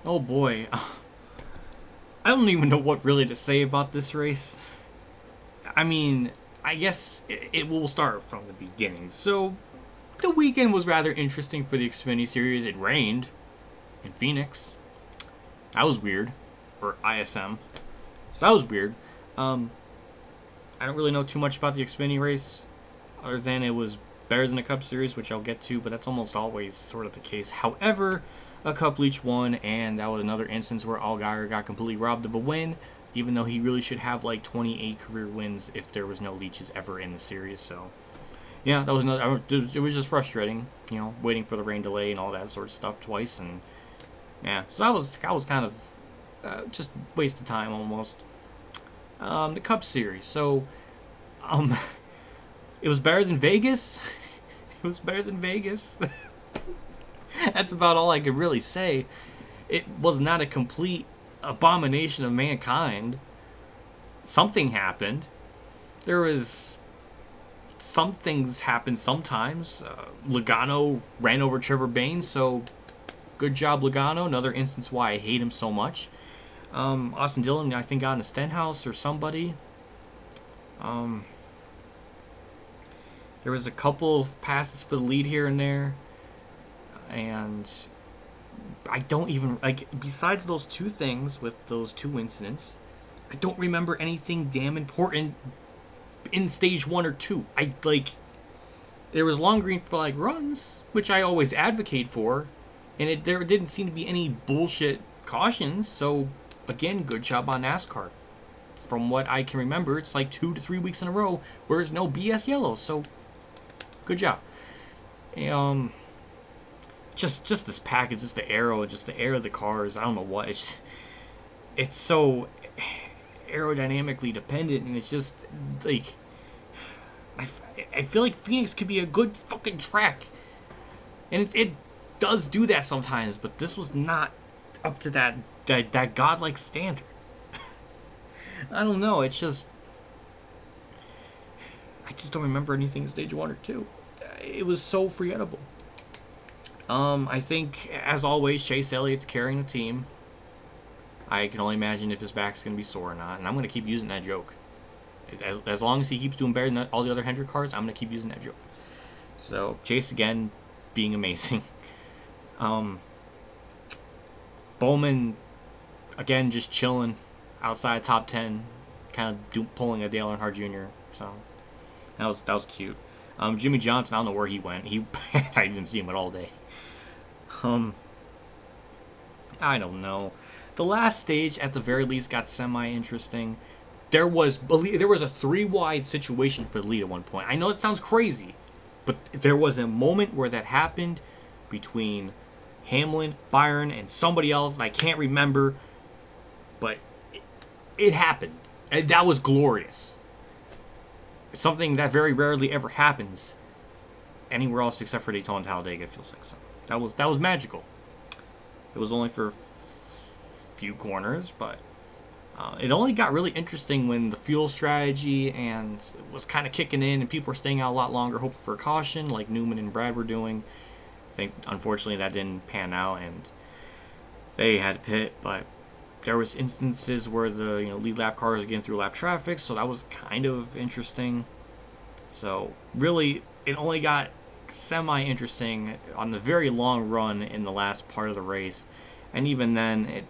Oh boy. I don't even know what really to say about this race. I mean, I guess it will start from the beginning. So, the weekend was rather interesting for the Xfinity Series. It rained in Phoenix. That was weird. Or ISM. So that was weird. I don't really know too much about the Xfinity race, other than it was better than the Cup Series, which I'll get to, but that's almost always sort of the case. However, a Cup Leach won, and that was another instance where Allgaier got completely robbed of a win, even though he really should have like 28 career wins if there was no leeches ever in the series. So, yeah, that was another. It was just frustrating, you know, waiting for the rain delay and all that sort of stuff twice, and yeah, so that was kind of just waste of time almost. The Cup Series, so it was better than Vegas. It was better than Vegas. That's about all I could really say. It was not a complete abomination of mankind. Something happened. There was some things happen sometimes. Logano ran over Trevor Baynes, so good job, Logano. Another instance why I hate him so much. Austin Dillon, I think, got in a Stenhouse or somebody. There was a couple of passes for the lead here and there. And I don't even, like, besides those two things with those two incidents, I don't remember anything damn important in stage 1 or 2. There was long green flag runs, which I always advocate for, and there didn't seem to be any bullshit cautions, so, again, good job on NASCAR. From what I can remember, it's like 2 to 3 weeks in a row where there's no BS yellow, so good job. Just this package, just the air of the cars, I don't know what, it's so aerodynamically dependent, and it's just, like, I feel like Phoenix could be a good fucking track, and it does do that sometimes, but this was not up to that godlike standard. I don't know, it's just, I just don't remember anything in stage 1 or 2. It was so forgettable. I think, as always, Chase Elliott's carrying the team. I can only imagine if his back's going to be sore or not, and I'm going to keep using that joke. As long as he keeps doing better than all the other Hendrick cars, I'm going to keep using that joke. So, Chase, again, being amazing. Bowman, again, just chilling outside top 10, kind of pulling a Dale Earnhardt Jr., so that was cute. Jimmy Johnson, I don't know where he went. I didn't see him at all day. I don't know. The last stage, at the very least, got semi-interesting. There was a 3 wide situation for the lead at one point. I know it sounds crazy, but there was a moment where that happened between Hamlin, Byron, and somebody else. I can't remember, but it happened. And that was glorious. Something that very rarely ever happens anywhere else except for Daytona and Talladega, it feels like so. That was magical. It was only for a few corners, but it only got really interesting when the fuel strategy and it was kind of kicking in and people were staying out a lot longer hoping for a caution like Newman and Brad were doing. I think, unfortunately, that didn't pan out and they had to pit, but there was instances where the lead lap cars were getting through lap traffic, so that was kind of interesting. So really, it only got semi-interesting on the very long run in the last part of the race, and even then,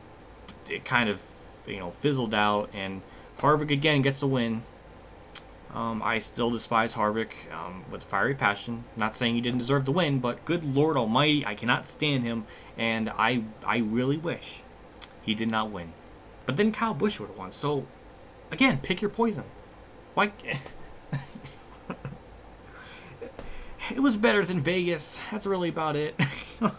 it kind of fizzled out. And Harvick again gets a win. I still despise Harvick with fiery passion. Not saying he didn't deserve the win, but good Lord Almighty, I cannot stand him, and I really wish he did not win. But then Kyle Busch would have won. So, again, pick your poison. Why? It was better than Vegas. That's really about it.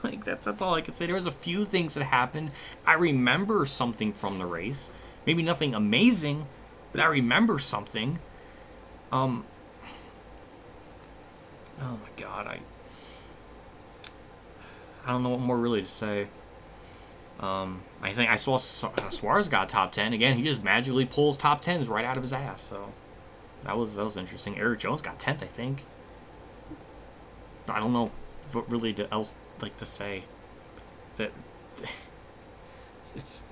Like that's all I could say. There was a few things that happened. I remember something from the race. Maybe nothing amazing, but I remember something. Oh my God, I don't know what more really to say. I think I saw Suarez got top 10 again. He just magically pulls top 10s right out of his ass. So that was interesting. Eric Jones got 10th, I think. I don't know what really else like to say. That it's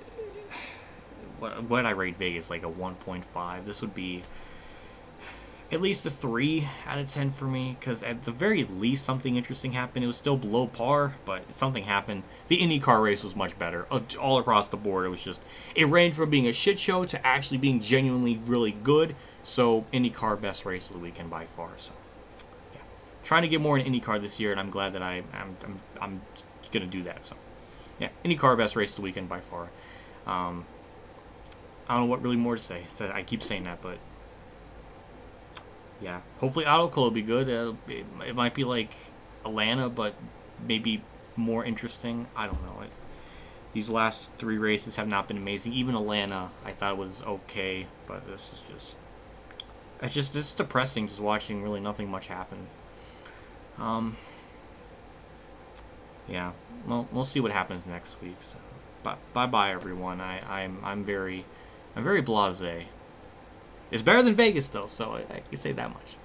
what I rate Vegas, like a 1.5. This would be at least a 3 out of 10 for me, because at the very least something interesting happened. It was still below par, but something happened. The IndyCar race was much better all across the board. It was just, it ranged from being a shit show to actually being genuinely really good. So IndyCar best race of the weekend by far. So yeah, trying to get more in IndyCar this year, and I'm glad that I'm gonna do that. So yeah, IndyCar best race of the weekend by far. I don't know what really more to say. I keep saying that, but yeah, hopefully Auto Club will be good. It might be like Atlanta, but maybe more interesting. I don't know. These last 3 races have not been amazing. Even Atlanta, I thought was okay, but this is just, it's depressing just watching really nothing much happen. Yeah, well, we'll see what happens next week. So, bye everyone. I'm very blasé. It's better than Vegas though, so I can say that much.